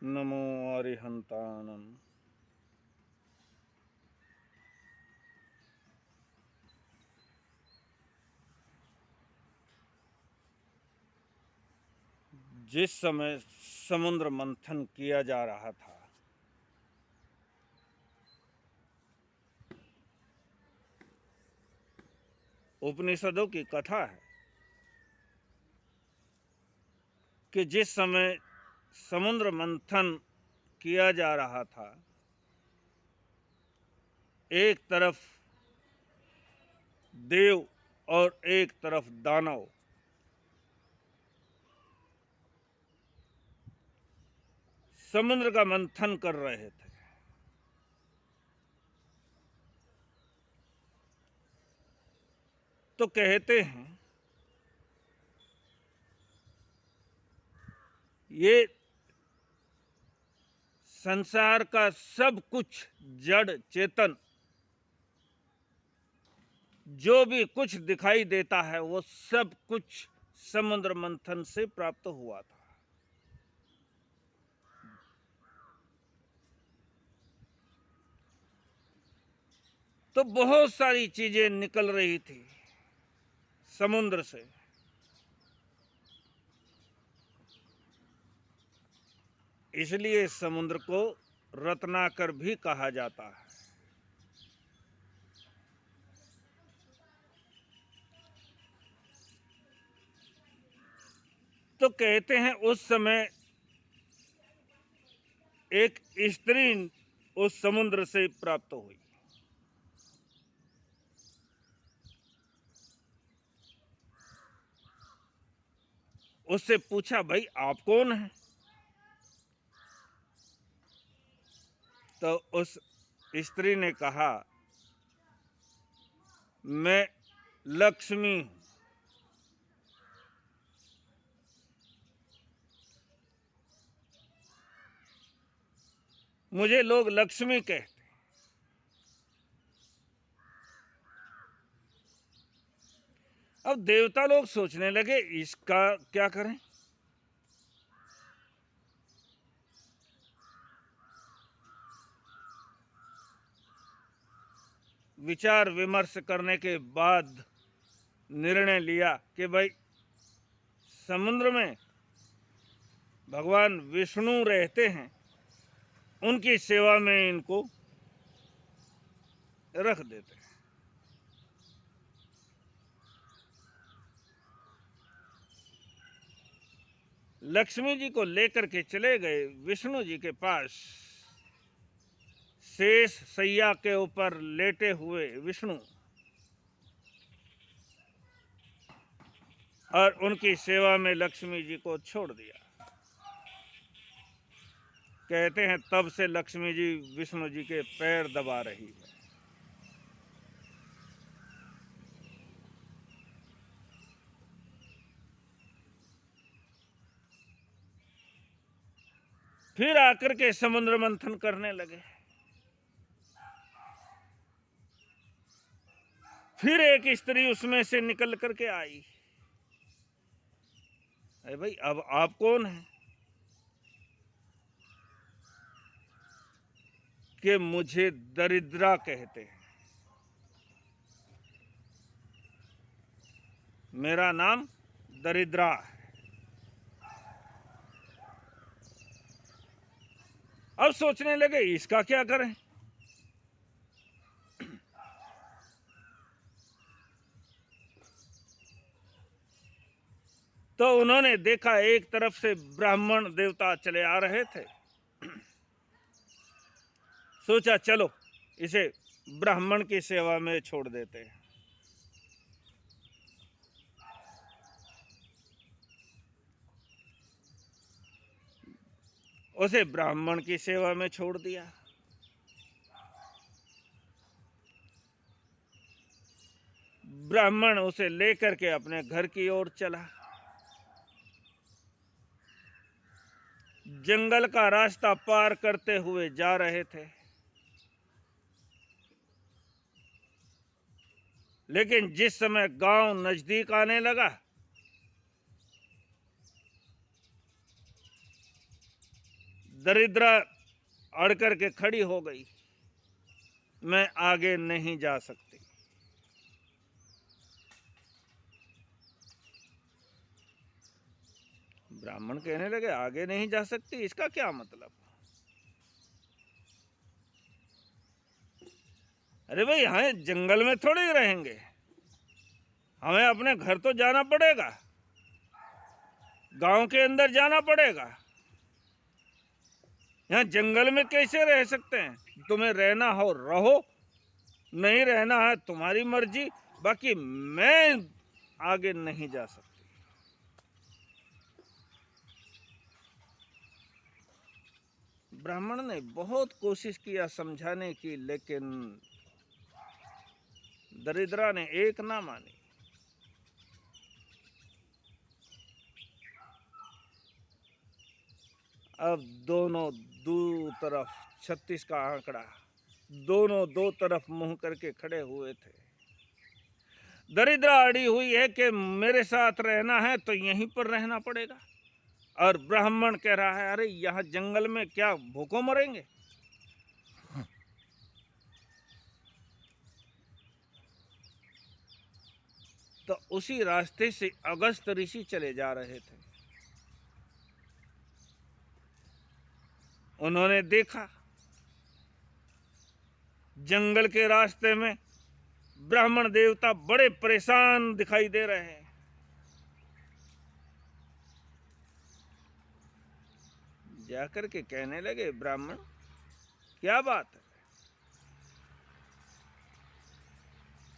नमो अरिहंताणं। जिस समय समुद्र मंथन किया जा रहा था, उपनिषदों की कथा है कि जिस समय समुद्र मंथन किया जा रहा था, एक तरफ देव और एक तरफ दानव समुद्र का मंथन कर रहे थे। तो कहते हैं ये संसार का सब कुछ जड़ चेतन जो भी कुछ दिखाई देता है वो सब कुछ समुद्र मंथन से प्राप्त हुआ था। तो बहुत सारी चीजें निकल रही थी समुद्र से। इसलिए समुद्र को रत्नाकर भी कहा जाता है। तो कहते हैं उस समय एक स्त्री उस समुद्र से प्राप्त हुई। उससे पूछा, भाई आप कौन हैं? तो उस स्त्री ने कहा, मैं लक्ष्मी हूं। मुझे लोग लक्ष्मी कहते। अब देवता लोग सोचने लगे इसका क्या करें। विचार विमर्श करने के बाद निर्णय लिया कि भाई समुद्र में भगवान विष्णु रहते हैं, उनकी सेवा में इनको रख देते हैं। लक्ष्मी जी को लेकर के चले गए विष्णु जी के पास। शेष सैया के ऊपर लेटे हुए विष्णु और उनकी सेवा में लक्ष्मी जी को छोड़ दिया। कहते हैं तब से लक्ष्मी जी विष्णु जी के पैर दबा रही है। फिर आकर के समुद्र मंथन करने लगे। फिर एक स्त्री उसमें से निकल करके आई। अरे भाई अब आप कौन हैं? कि मुझे दरिद्रा कहते हैं, मेरा नाम दरिद्रा है। अब सोचने लगे इसका क्या करें। तो उन्होंने देखा एक तरफ से ब्राह्मण देवता चले आ रहे थे। सोचा चलो इसे ब्राह्मण की सेवा में छोड़ देते हैं। उसे ब्राह्मण की सेवा में छोड़ दिया। ब्राह्मण उसे लेकर के अपने घर की ओर चला। जंगल का रास्ता पार करते हुए जा रहे थे, लेकिन जिस समय गांव नजदीक आने लगा दरिद्रा अड़ कर के खड़ी हो गई, मैं आगे नहीं जा सकती। ब्राह्मण कहने लगे, आगे नहीं जा सकती, इसका क्या मतलब? अरे भाई, यहाँ जंगल में थोड़े ही रहेंगे, हमें अपने घर तो जाना पड़ेगा, गांव के अंदर जाना पड़ेगा। यहाँ जंगल में कैसे रह सकते हैं? तुम्हें रहना हो रहो, नहीं रहना है तुम्हारी मर्जी, बाकी मैं आगे नहीं जा सकती। ब्राह्मण ने बहुत कोशिश किया समझाने की, लेकिन दरिद्रा ने एक ना मानी। अब दोनों दो तरफ 36 का आंकड़ा, दोनों दो तरफ मुंह करके खड़े हुए थे। दरिद्रा अड़ी हुई है कि मेरे साथ रहना है तो यहीं पर रहना पड़ेगा, और ब्राह्मण कह रहा है, अरे यहाँ जंगल में क्या भूखों मरेंगे? तो उसी रास्ते से अगस्त ऋषि चले जा रहे थे। उन्होंने देखा जंगल के रास्ते में ब्राह्मण देवता बड़े परेशान दिखाई दे रहे हैं। जाकर के कहने लगे, ब्राह्मण क्या बात है,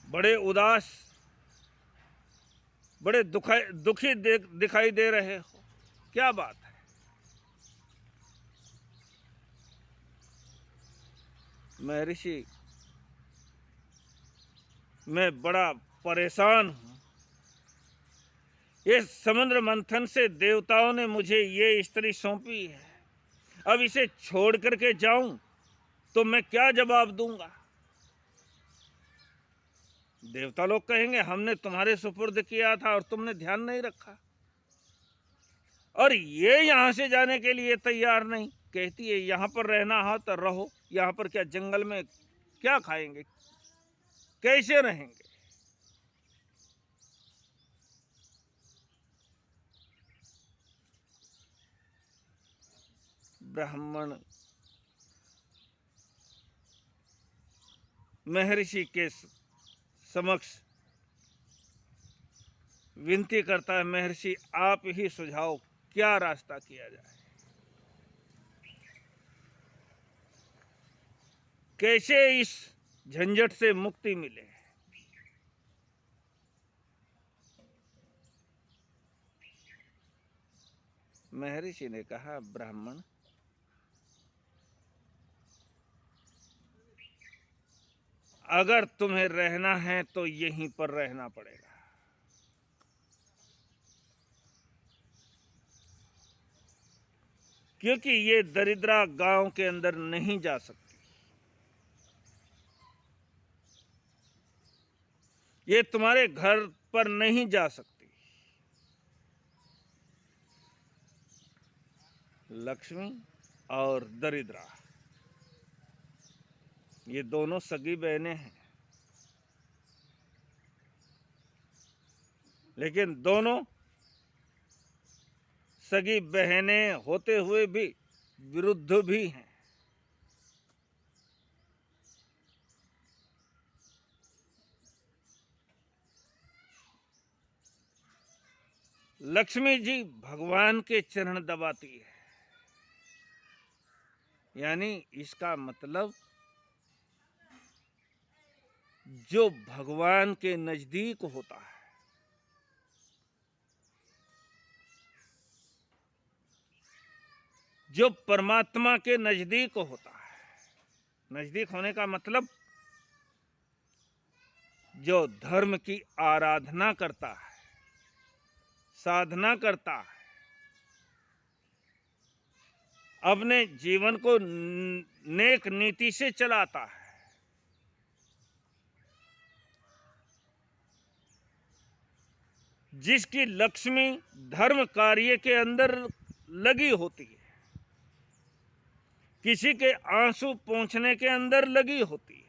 बड़े उदास, बड़े दुखी दिखाई दे रहे हो, क्या बात है? महर्षि, मैं बड़ा परेशान हूं। ये समुद्र मंथन से देवताओं ने मुझे ये स्त्री सौंपी है, अब इसे छोड़ करके जाऊं तो मैं क्या जवाब दूंगा? देवता लोग कहेंगे, हमने तुम्हारे सुपुर्द किया था और तुमने ध्यान नहीं रखा। और ये यहां से जाने के लिए तैयार नहीं, कहती है यहां पर रहना हो तो रहो, यहां पर क्या जंगल में क्या खाएंगे, कैसे रहेंगे? ब्राह्मण महर्षि के समक्ष विनती करता है, महर्षि आप ही सुझाओ क्या रास्ता किया जाए, कैसे इस झंझट से मुक्ति मिले। महर्षि ने कहा, ब्राह्मण अगर तुम्हें रहना है तो यहीं पर रहना पड़ेगा, क्योंकि ये दरिद्रा गांव के अंदर नहीं जा सकती, ये तुम्हारे घर पर नहीं जा सकती। लक्ष्मी और दरिद्रा ये दोनों सगी बहनें हैं, लेकिन दोनों सगी बहनें होते हुए भी विरुद्ध भी हैं। लक्ष्मी जी भगवान के चरण दबाती है, यानी इसका मतलब जो भगवान के नजदीक होता है, जो परमात्मा के नजदीक होता है, नजदीक होने का मतलब जो धर्म की आराधना करता है, साधना करता है, अपने जीवन को नेक नीति से चलाता है, जिसकी लक्ष्मी धर्म कार्य के अंदर लगी होती है, किसी के आंसू पोंछने के अंदर लगी होती है।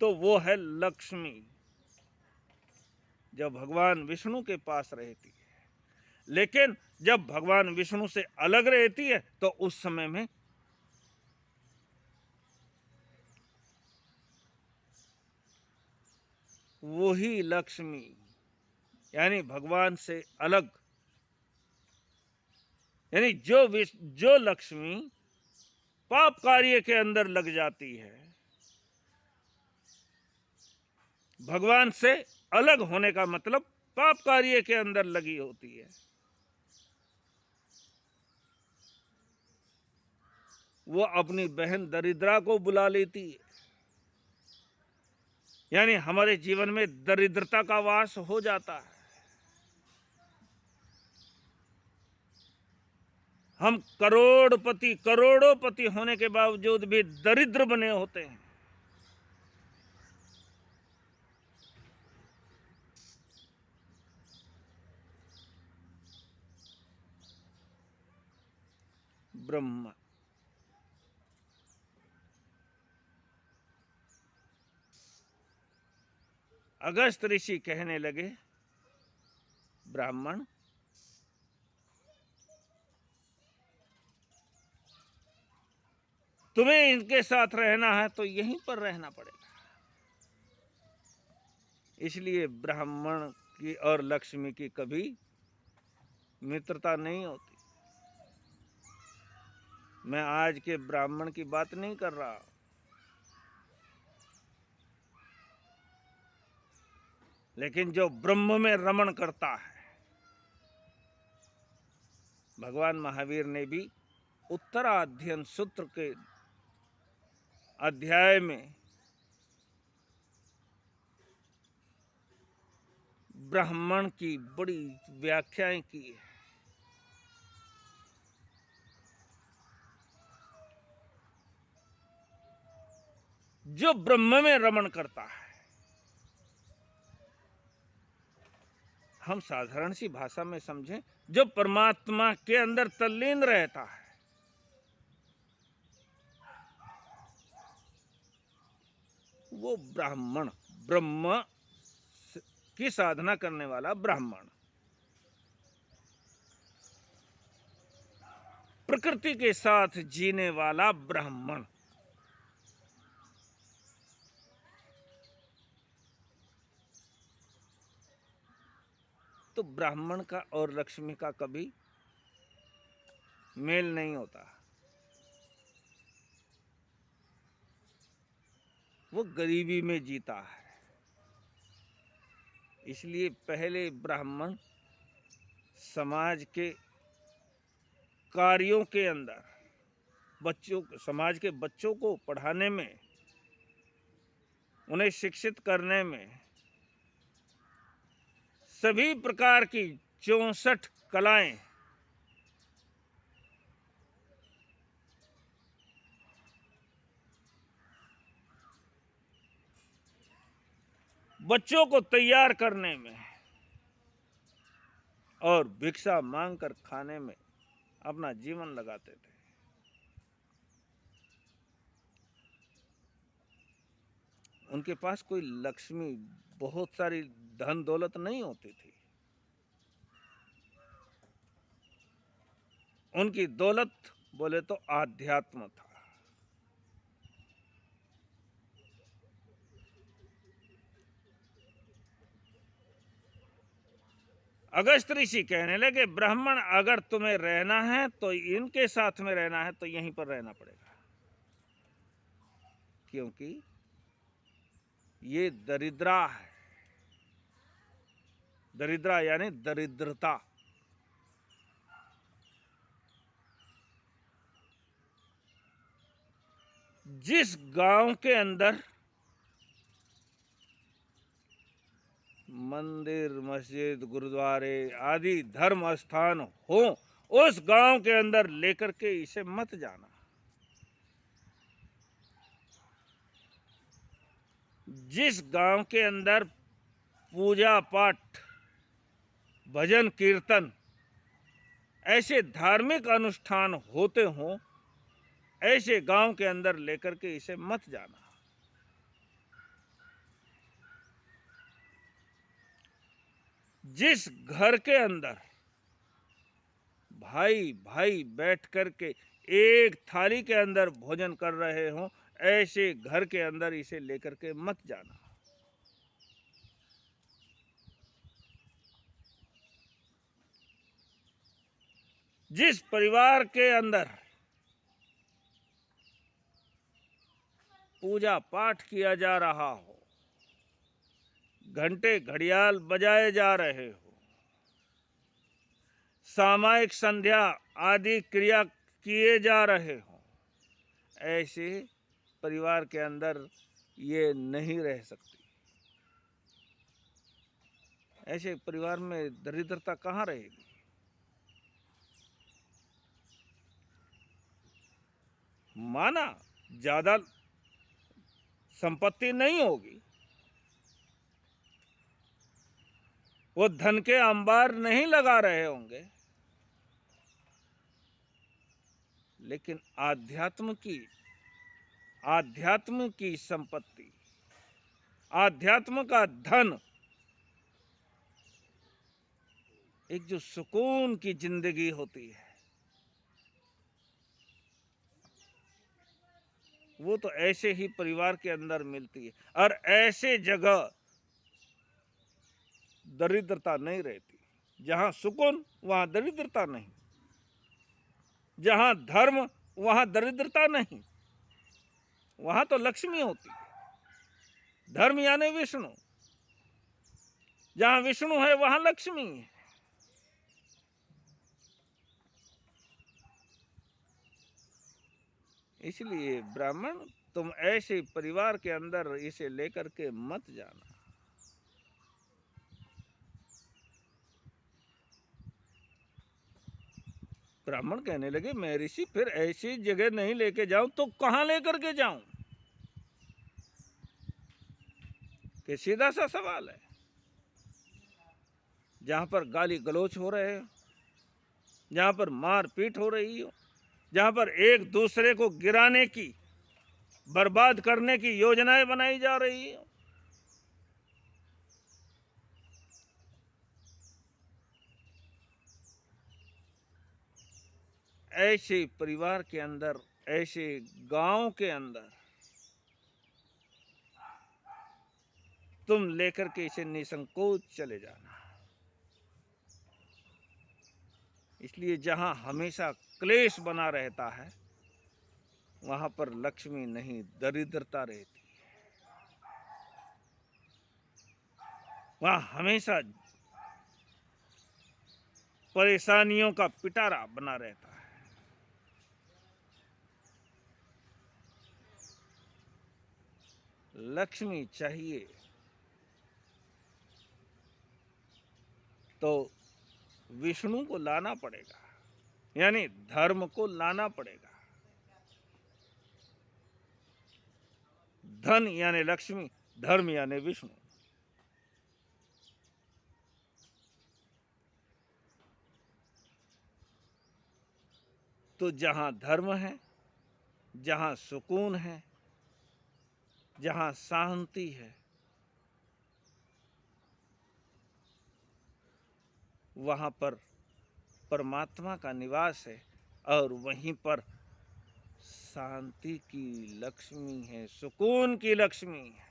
तो वो है लक्ष्मी, जब भगवान विष्णु के पास रहती है। लेकिन जब भगवान विष्णु से अलग रहती है तो उस समय में वही लक्ष्मी, यानी भगवान से अलग, यानी जो लक्ष्मी पाप कार्य के अंदर लग जाती है, भगवान से अलग होने का मतलब पाप कार्य के अंदर लगी होती है, वो अपनी बहन दरिद्रा को बुला लेती है। यानी हमारे जीवन में दरिद्रता का वास हो जाता है। हम करोड़ों पति होने के बावजूद भी दरिद्र बने होते हैं। ब्रह्म अगस्त ऋषि कहने लगे, ब्राह्मण, तुम्हें इनके साथ रहना है तो यहीं पर रहना पड़ेगा। इसलिए ब्राह्मण की और लक्ष्मी की कभी मित्रता नहीं होती। मैं आज के ब्राह्मण की बात नहीं कर रहा, लेकिन जो ब्रह्म में रमण करता है। भगवान महावीर ने भी उत्तराध्ययन सूत्र के अध्याय में ब्राह्मण की बड़ी व्याख्याएं की है। जो ब्रह्म में रमण करता है, हम साधारण सी भाषा में समझें, जो परमात्मा के अंदर तल्लीन रहता है, वो ब्राह्मण, ब्रह्म की साधना करने वाला ब्राह्मण, प्रकृति के साथ जीने वाला ब्राह्मण, तो ब्राह्मण का और लक्ष्मी का कभी मेल नहीं होता। वो गरीबी में जीता है। इसलिए पहले ब्राह्मण समाज के कार्यों के अंदर समाज के बच्चों को पढ़ाने में, उन्हें शिक्षित करने में, सभी प्रकार की 64 कलाएं बच्चों को तैयार करने में और भिक्षा मांगकर खाने में अपना जीवन लगाते थे। उनके पास कोई लक्ष्मी, बहुत सारी धन दौलत नहीं होती थी। उनकी दौलत बोले तो आध्यात्म था। अगस्त ऋषि कहने लगे, ब्राह्मण, अगर तुम्हें रहना है तो इनके साथ में रहना है तो यहीं पर रहना पड़ेगा, क्योंकि ये दरिद्रा है। दरिद्रा यानी दरिद्रता। जिस गांव के अंदर मंदिर, मस्जिद, गुरुद्वारे आदि धर्म स्थान हो, उस गांव के अंदर लेकर के इसे मत जाना। जिस गांव के अंदर पूजा पाठ भजन कीर्तन ऐसे धार्मिक अनुष्ठान होते हों, ऐसे गांव के अंदर लेकर के इसे मत जाना। जिस घर के अंदर भाई भाई बैठ कर के एक थाली के अंदर भोजन कर रहे हों, ऐसे घर के अंदर इसे लेकर के मत जाना। जिस परिवार के अंदर पूजा पाठ किया जा रहा हो, घंटे घड़ियाल बजाए जा रहे हो, सामायिक संध्या आदि क्रिया किए जा रहे हो, ऐसे परिवार के अंदर ये नहीं रह सकती। ऐसे परिवार में दरिद्रता कहाँ रहेगी? माना ज्यादा संपत्ति नहीं होगी, वो धन के अंबार नहीं लगा रहे होंगे, लेकिन आध्यात्म की संपत्ति, आध्यात्म का धन, एक जो सुकून की जिंदगी होती है, वो तो ऐसे ही परिवार के अंदर मिलती है। और ऐसे जगह दरिद्रता नहीं रहती। जहां सुकून वहां दरिद्रता नहीं, जहां धर्म वहां दरिद्रता नहीं, वहां तो लक्ष्मी होती है। धर्म यानी विष्णु, जहां विष्णु है वहां लक्ष्मी है। इसलिए ब्राह्मण, तुम ऐसे परिवार के अंदर इसे लेकर के मत जाना। ब्राह्मण कहने लगे, मैं ऋषि फिर ऐसी जगह नहीं लेके जाऊं तो कहां लेकर के जाऊं? कि सीधा सा सवाल है। जहां पर गाली गलौच हो रहे हो, जहां पर मारपीट हो रही हो, जहां पर एक दूसरे को गिराने की, बर्बाद करने की योजनाएं बनाई जा रही हो, ऐसे परिवार के अंदर, ऐसे गांव के अंदर तुम लेकर के इसे निसंकोच चले जाना। इसलिए जहां हमेशा क्लेश बना रहता है, वहां पर लक्ष्मी नहीं दरिद्रता रहती है। वहां हमेशा परेशानियों का पिटारा बना रहता है। लक्ष्मी चाहिए तो विष्णु को लाना पड़ेगा, यानी धर्म को लाना पड़ेगा। धन यानी लक्ष्मी, धर्म यानी विष्णु। तो जहां धर्म है, जहां सुकून है, जहां शांति है, वहां पर परमात्मा का निवास है, और वहीं पर शांति की लक्ष्मी है, सुकून की लक्ष्मी है।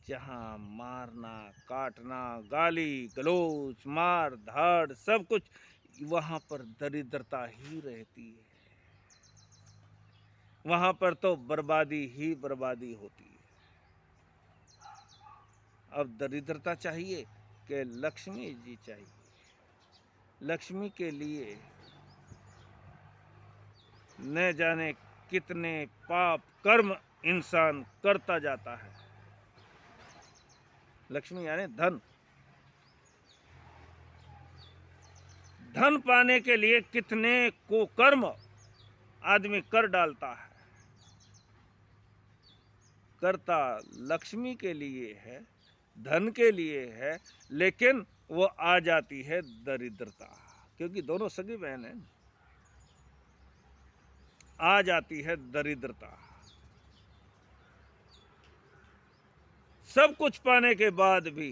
जहां मारना, काटना, गाली गलौच, मार धाड़ सब कुछ, वहां पर दरिद्रता ही रहती है। वहां पर तो बर्बादी ही बर्बादी होती है। अब दरिद्रता चाहिए कि लक्ष्मी जी चाहिए? लक्ष्मी के लिए न जाने कितने पाप कर्म इंसान करता जाता है। लक्ष्मी यानी धन। धन पाने के लिए कितने को कर्म आदमी कर डालता है। करता लक्ष्मी के लिए है, धन के लिए है, लेकिन वो आ जाती है दरिद्रता, क्योंकि दोनों सगी बहन हैं। आ जाती है दरिद्रता। सब कुछ पाने के बाद भी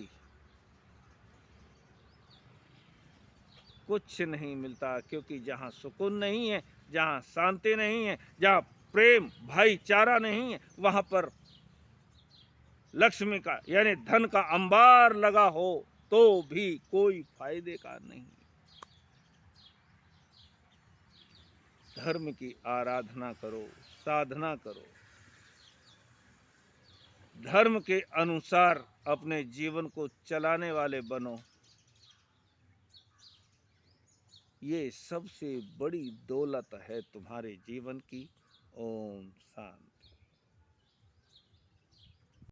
कुछ नहीं मिलता, क्योंकि जहाँ सुकून नहीं है, जहाँ शांति नहीं है, जहाँ प्रेम भाईचारा नहीं है, वहाँ पर लक्ष्मी का यानी धन का अंबार लगा हो तो भी कोई फायदे का नहीं। धर्म की आराधना करो, साधना करो, धर्म के अनुसार अपने जीवन को चलाने वाले बनो। ये सबसे बड़ी दौलत है तुम्हारे जीवन की। ओम शांति।